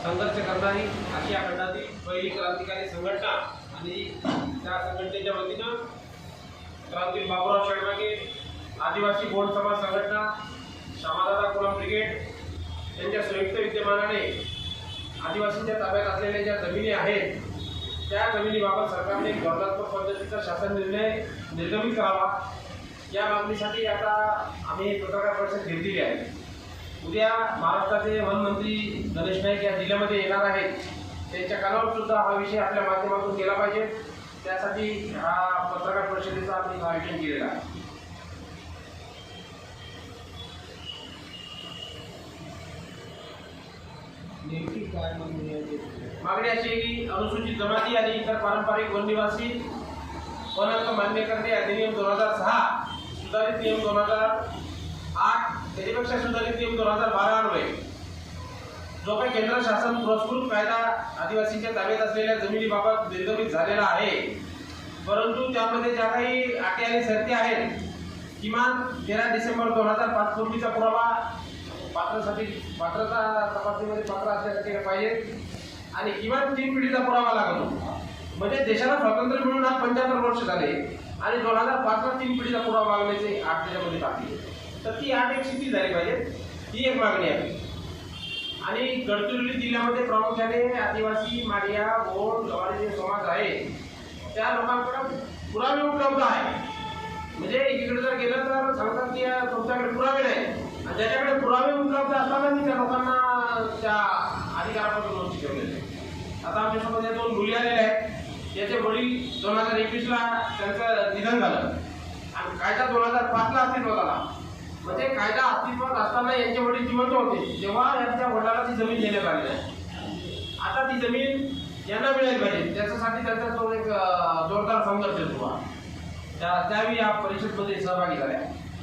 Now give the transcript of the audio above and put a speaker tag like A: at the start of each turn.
A: संघर्ष करणारी आशिया खंडातील पहिली क्रांतिकारी संघटना आणि त्या संघटनेच्या वतीनं क्रांतीवीर बाबूराव शेळमाके, आदिवासी बोंड समाज संघटना, श्यामादादा कोलम ब्रिगेड यांच्या संयुक्त विद्यमानाने आदिवासींच्या ताब्यात असलेल्या ज्या जमिनी आहेत त्या जमिनीबाबत सरकारने धोरणात्मक पद्धतीचा शासन निर्णय निर्गमित करावा या मागणीसाठी आता आम्ही पत्रकार परिषद घेतलेली आहे। उद्या महाराष्ट्राचे वनमंत्री गणेश नाईक या जिल्ह्यामध्ये येणार आहेत, त्यांच्या कानावर सुद्धा हा विषय आपल्या माध्यमातून केला पाहिजे, त्यासाठी हा पत्रकार परिषदेचा आम्ही आयोजन केलेला आहे। मागणी अशी आहे की अनुसूचित जमाती आणि इतर पारंपरिक वननिवासी वन हक्क मान्य करणे अधिनियम 2006 सुधारित नियम 2008 त्याच्यापेक्षा सुधारित नियम 2012 अन्वये जो काही केंद्र शासन पुरस्कृत कायदा आदिवासींच्या ताब्यात असलेल्या जमिनीबाबत निर्गमित झालेला आहे, परंतु त्यामध्ये ज्या काही अटी आणि शर्ती आहेत, किमान 13 डिसेंबर 2005 पूर्वीचा पुरावा पात्रता तपासणीमध्ये पात्र असण्यासाठी पाहिजे आणि किमान 3 पिढीचा पुरावा लागतो। म्हणजे देशाला स्वातंत्र्य मिळून आज 75 वर्ष झाले आणि 2005 ला 3 पिढीचा पुरावा मागण्याचे 8 त्याच्यामध्ये टाकले, तर ती 8 एक स्थिती झाली पाहिजे, ही एक मागणी आहे। आणि गडचिरोली जिल्ह्यामध्ये प्रामुख्याने आदिवासी, माडिया, बोंड, गवारी जे समाज आहे त्या लोकांकडे पुरावे उपलब्ध आहे। म्हणजे इकडे जर गेलं तर सांगतात की तुमच्याकडे पुरावे नाही, आणि ज्याच्याकडे पुरावे उपलब्ध असताना त्या लोकांना त्या अधिकारापासून वंचित ठेवलेले। आता आमच्यासोबत या 2 मुली आलेल्या आहेत, याचे वडील 2021 ला त्यांचं निधन झालं आणि कायदा 2005 ला अस्तित्वात आला। म्हणजे कायदा अस्तित्वात असताना यांचे वडील जिवंत होते तेव्हा यांच्या वडिलांना ती जमीन देण्यात आली आहे। आता ती जमीन यांना मिळाली पाहिजे, त्याच्यासाठी त्यांचा तो एक जोरदार संघर्ष सुरू आहे। त्यावेळी या परिषदेमध्ये सहभागी झाल्या।